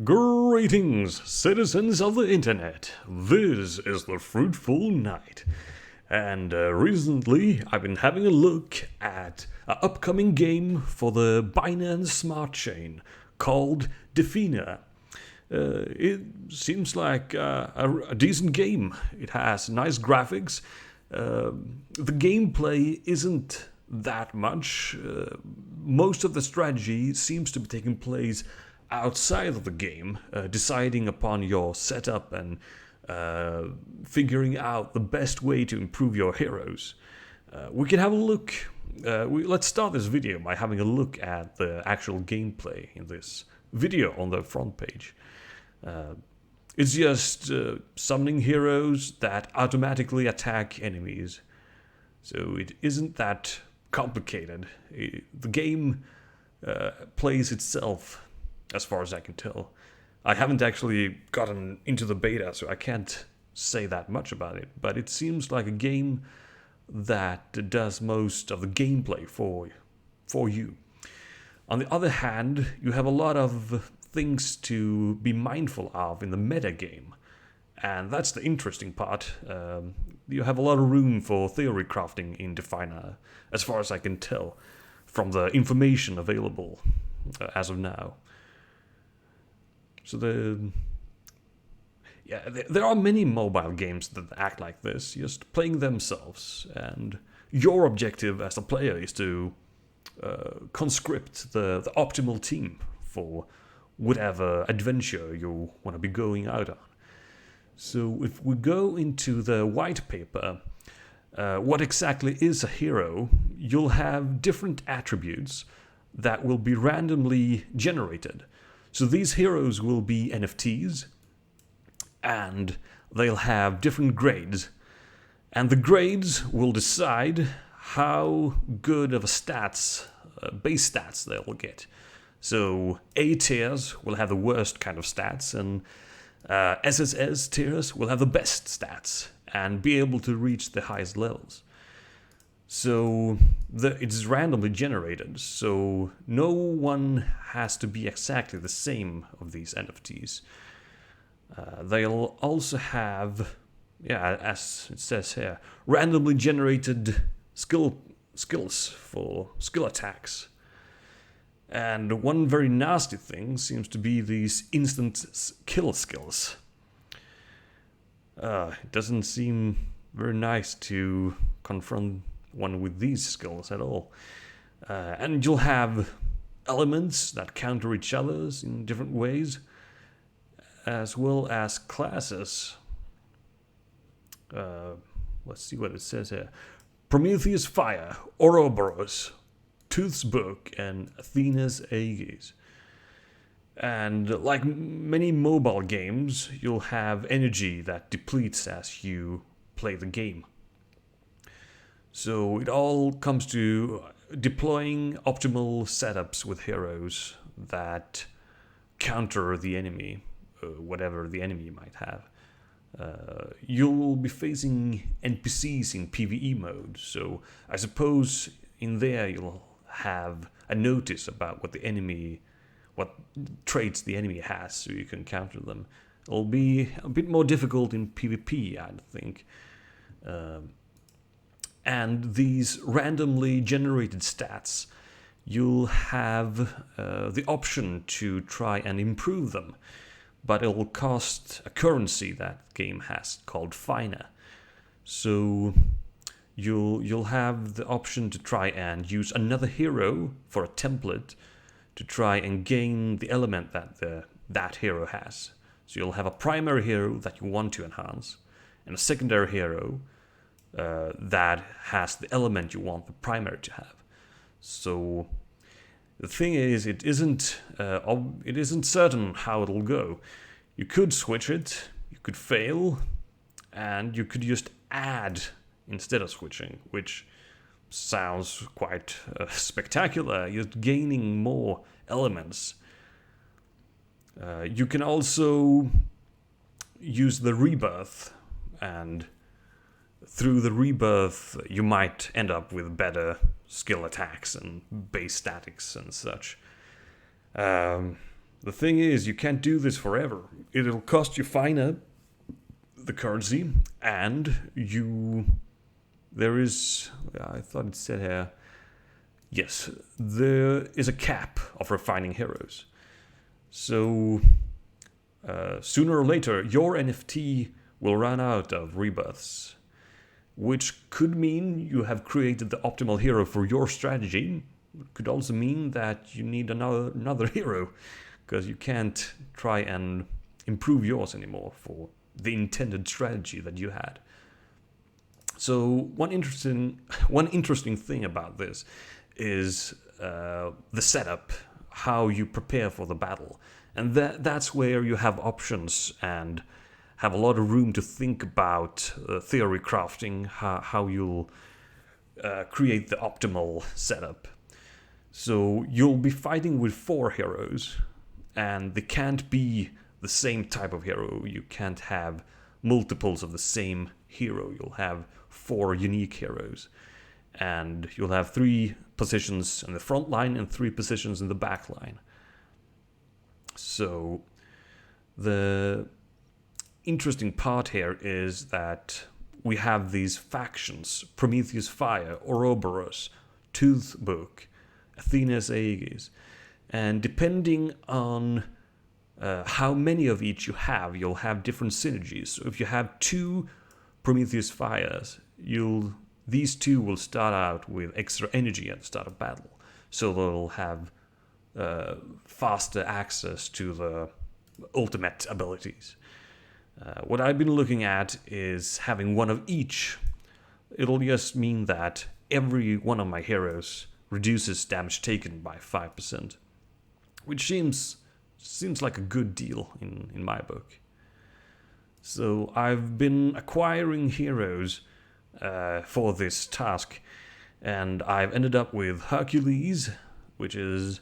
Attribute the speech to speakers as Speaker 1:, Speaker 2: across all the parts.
Speaker 1: Greetings, citizens of the internet. This is the Fruitful Night. And recently, I've been having a look at an upcoming game for the Binance Smart Chain called Defina. It seems like a decent game. It has nice graphics. The gameplay isn't that much. Most of the strategy seems to be taking place outside of the game, deciding upon your setup and figuring out the best way to improve your heroes. We can have a look. Let's start this video by having a look at the actual gameplay in this video on the front page. It's just summoning heroes that automatically attack enemies. So it isn't that complicated. The game plays itself, as far as I can tell. I haven't actually gotten into the beta, so I can't say that much about it. But it seems like a game that does most of the gameplay for you. On the other hand, you have a lot of things to be mindful of in the meta game. And that's the interesting part. You have a lot of room for theory crafting in Defina, as far as I can tell, from the information available as of now. So there are many mobile games that act like this, just playing themselves. And your objective as a player is to conscript the optimal team for whatever adventure you want to be going out on. So if we go into the white paper, what exactly is a hero? You'll have different attributes that will be randomly generated. So these heroes will be NFTs, and they'll have different grades. And the grades will decide how good of a base stats they'll get. So A tiers will have the worst kind of stats, and SSS tiers will have the best stats and be able to reach the highest levels. So it's randomly generated, so no one has to be exactly the same of these NFTs. They'll also have, as it says here, randomly generated skills for skill attacks. And one very nasty thing seems to be these instant kill skills. It doesn't seem very nice to confront one with these skills at all. And you'll have elements that counter each other's in different ways, as well as classes. Let's see what it says here. Prometheus Fire, Ouroboros, Tooth's Book, and Athena's Aegis. And like many mobile games, you'll have energy that depletes as you play the game. So it all comes to deploying optimal setups with heroes that counter the enemy, whatever the enemy might have. You'll be facing NPCs in PvE mode, so I suppose in there you'll have a notice about what traits the enemy has, so you can counter them. It'll be a bit more difficult in PvP, I think. And these randomly generated stats, you'll have the option to try and improve them, but it'll cost a currency that game has called Fina. So you'll have the option to try and use another hero for a template to try and gain the element that hero has. So you'll have a primary hero that you want to enhance, and a secondary hero that has the element you want the primary to have. So the thing is, it isn't certain how it'll go. You could switch it, you could fail, and you could just add instead of switching, which sounds quite spectacular. You're gaining more elements. You can also use the rebirth, and through the rebirth you might end up with better skill attacks and base statics and such. the thing is, you can't do this forever. It'll cost you finer, the currency, and there is, I thought it said here, yes, there is a cap of refining heroes. So sooner or later, your NFT will run out of rebirths, which could mean you have created the optimal hero for your strategy. It could also mean that you need another hero, because you can't try and improve yours anymore for the intended strategy that you had. So one interesting thing about this is the setup, how you prepare for the battle. And that's where you have options and have a lot of room to think about theory crafting, how you'll create the optimal setup. So you'll be fighting with 4 heroes, and they can't be the same type of hero. You can't have multiples of the same hero. You'll have 4 unique heroes, and you'll have 3 positions in the front line and 3 positions in the back line. So the interesting part here is that we have these factions: Prometheus Fire, Ouroboros, Toothbook, Athena's Aegis, and depending on how many of each you have, you'll have different synergies. So if you have 2 Prometheus Fires, these 2 will start out with extra energy at the start of battle, so they'll have faster access to the ultimate abilities. What I've been looking at is having 1 of each. It'll just mean that every one of my heroes reduces damage taken by 5%, which seems like a good deal in my book. So I've been acquiring heroes for this task, and I've ended up with Hercules, which is,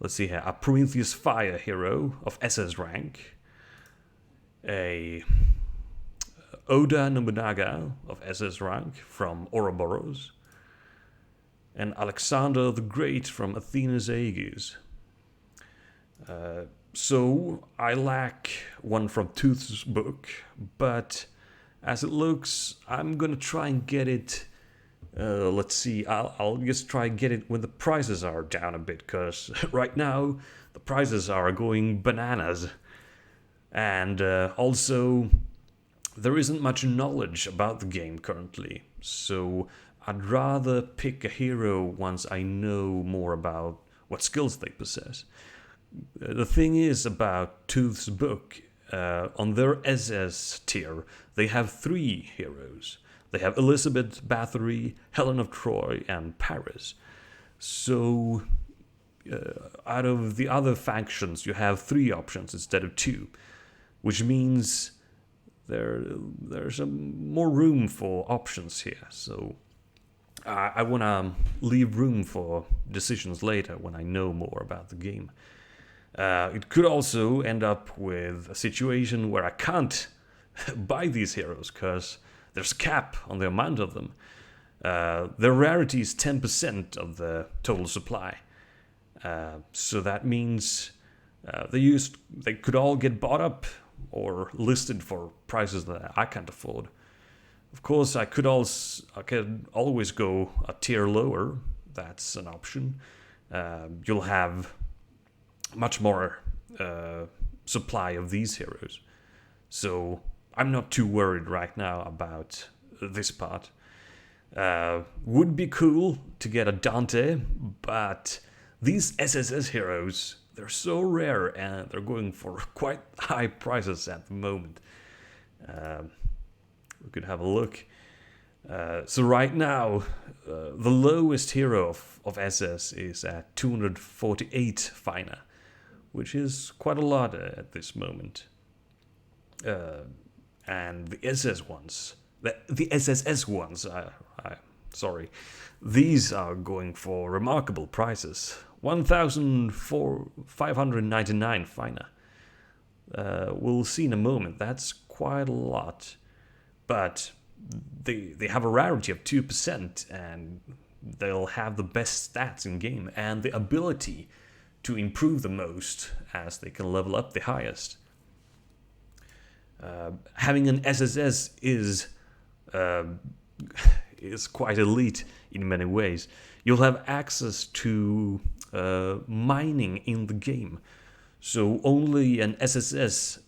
Speaker 1: let's see here, a Prometheus Fire hero of SS rank, a Oda Nobunaga of SS rank from Ouroboros, and Alexander the Great from Athena's Aegis. So I lack 1 from Tooth's book, but as it looks, I'm gonna try and get it. Let's see, I'll just try and get it when the prices are down a bit, because right now the prices are going bananas. And also, there isn't much knowledge about the game currently, so I'd rather pick a hero once I know more about what skills they possess. The thing is about Tooth's book, on their SS tier, they have 3 heroes. They have Elizabeth Bathory, Helen of Troy, and Paris. So, out of the other factions, you have 3 options instead of 2, which means there's more room for options here. So, I want to leave room for decisions later when I know more about the game. It could also end up with a situation where I can't buy these heroes because there's a cap on the amount of them. Their rarity is 10% of the total supply. So that means they could all get bought up or listed for prices that I can't afford. Of course, I could always go a tier lower. That's an option. You'll have much more supply of these heroes. So I'm not too worried right now about this part. Would be cool to get a Dante, but these SSS heroes, they're so rare and they're going for quite high prices at the moment. We could have a look. So right now, the lowest hero of SS is at 248 fina, which is quite a lot at this moment. And the SS ones, the SSS ones, sorry, these are going for remarkable prices. 1,599 fina. We'll see in a moment. That's quite a lot, but they have a rarity of 2%, and they'll have the best stats in game and the ability to improve the most, as they can level up the highest. Having an SSS is quite elite in many ways. You'll have access to mining in the game. So only an SSS,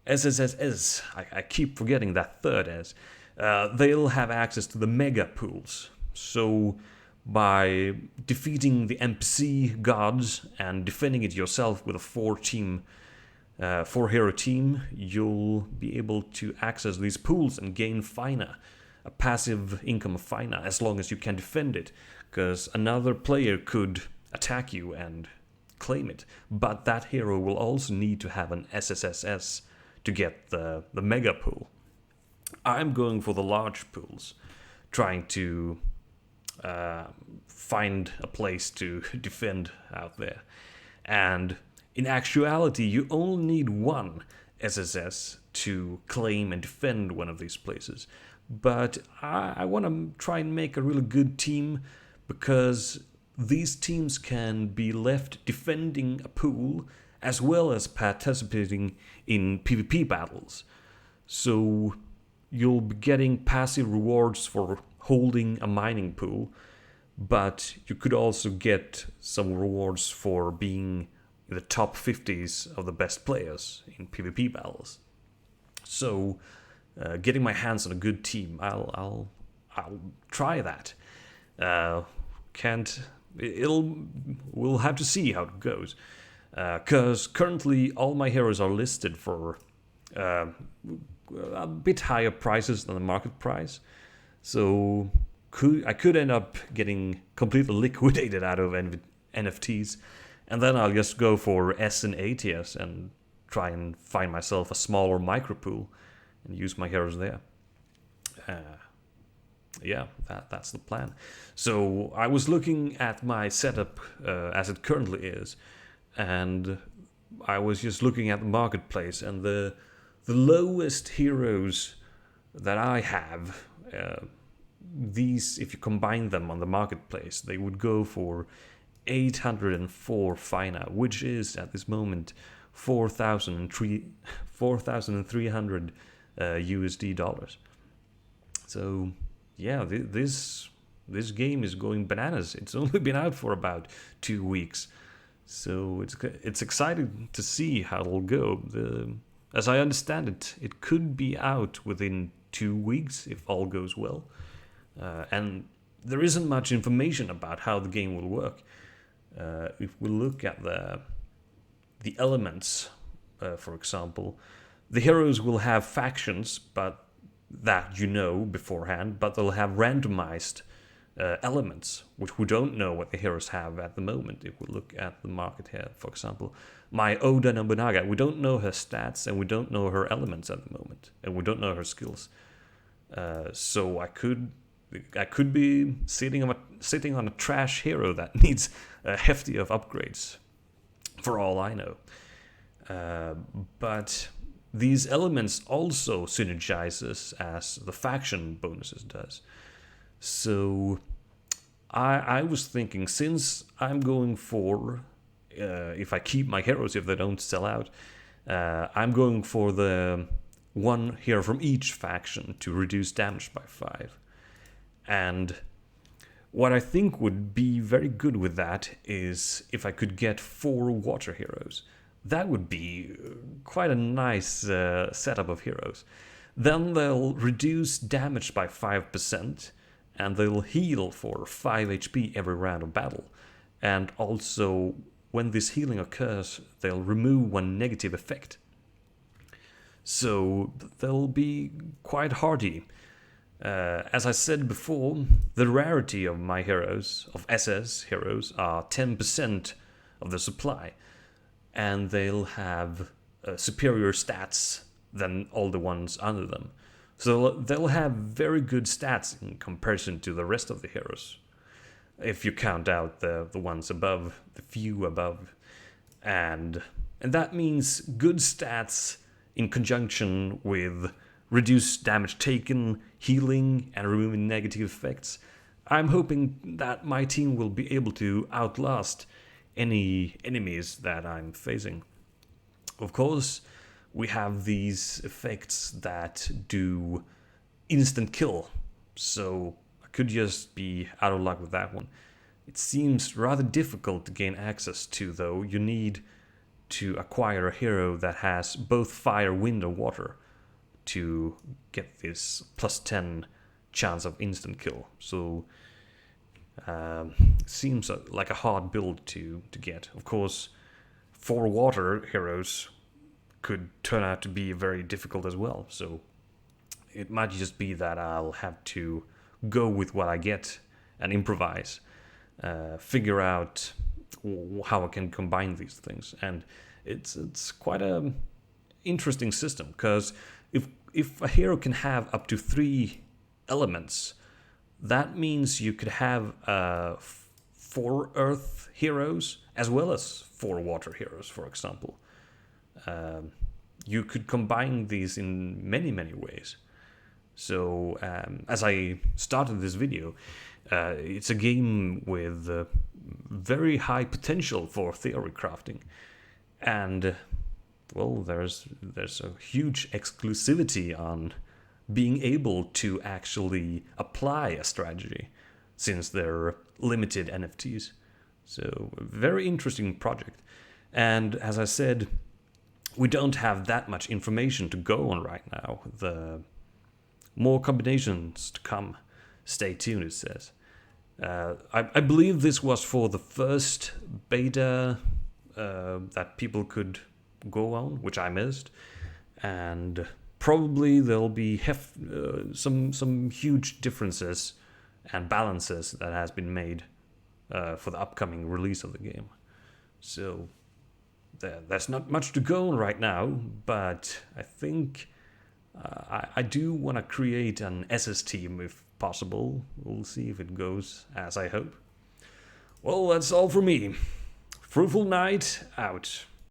Speaker 1: I keep forgetting that third S, they'll have access to the mega pools. So by defeating the NPC gods and defending it yourself with a 4-hero team, you'll be able to access these pools and gain Fina, a passive income of Fina, as long as you can defend it, because another player could attack you and claim it, but that hero will also need to have an SSS to get the mega pool. I'm going for the large pools, trying to find a place to defend out there. And in actuality, you only need one SSS to claim and defend one of these places. But I want to try and make a really good team, because these teams can be left defending a pool as well as participating in PvP battles. So you'll be getting passive rewards for holding a mining pool, but you could also get some rewards for being in the top 50s of the best players in PvP battles. So getting my hands on a good team, I'll try that. We'll have to see how it goes, because currently all my heroes are listed for a bit higher prices than the market price. So I could end up getting completely liquidated out of NFTs, and then I'll just go for S and A tiers and try and find myself a smaller micro pool and use my heroes there. Yeah, that's the plan. So I was looking at my setup as it currently is, and I was just looking at the marketplace, and the lowest heroes that I have, these, if you combine them on the marketplace, they would go for 804 Fina, which is at this moment 4,300 USD dollars. So yeah, this game is going bananas. It's only been out for about 2 weeks, so it's exciting to see how it'll go. As I understand it, it could be out within 2 weeks if all goes well, and there isn't much information about how the game will work. If we look at the elements, for example, the heroes will have factions, but that you know beforehand, but they'll have randomized elements, which we don't know what the heroes have at the moment. If we look at the market here, for example, my Oda Nobunaga, we don't know her stats and we don't know her elements at the moment, and we don't know her skills. So I could be sitting on a trash hero that needs a hefty of upgrades, for all I know. But these elements also synergizes as the faction bonuses does. So I was thinking, since I'm going for, if I keep my heroes, if they don't sell out, I'm going for the one hero from each faction to reduce damage by 5. And what I think would be very good with that is if I could get 4 water heroes. That would be quite a nice setup of heroes. Then they'll reduce damage by 5%, and they'll heal for 5 HP every round of battle. And also, when this healing occurs, they'll remove one negative effect. So they'll be quite hardy. As I said before, the rarity of my heroes, of SS heroes, are 10% of the supply. And they'll have superior stats than all the ones under them. So they'll have very good stats in comparison to the rest of the heroes, if you count out the ones above, the few above. And that means good stats in conjunction with reduced damage taken, healing, and removing negative effects. I'm hoping that my team will be able to outlast any enemies that I'm facing. Of course, we have these effects that do instant kill, so I could just be out of luck with that one. It seems rather difficult to gain access to, though. You need to acquire a hero that has both fire, wind, or water to get this plus 10 chance of instant kill. So it seems like a hard build to get. Of course, 4 water heroes could turn out to be very difficult as well. So it might just be that I'll have to go with what I get and improvise. Figure out how I can combine these things, and it's quite a interesting system, because if a hero can have up to 3 elements, that means you could have 4 earth heroes as well as 4 water heroes, for example. You could combine these in many ways. So as I started this video, it's a game with very high potential for theory crafting, and well, there's a huge exclusivity on being able to actually apply a strategy, since they're limited NFTs. So very interesting project, and as I said, we don't have that much information to go on right now. The more combinations to come. Stay tuned, it says. I believe this was for the first beta that people could go on, which I missed, and probably there'll be some huge differences and balances that has been made for the upcoming release of the game. So there's not much to go on right now, but I think I do want to create an SS team if possible. We'll see if it goes as I hope. Well, that's all for me. Fruitful night, out.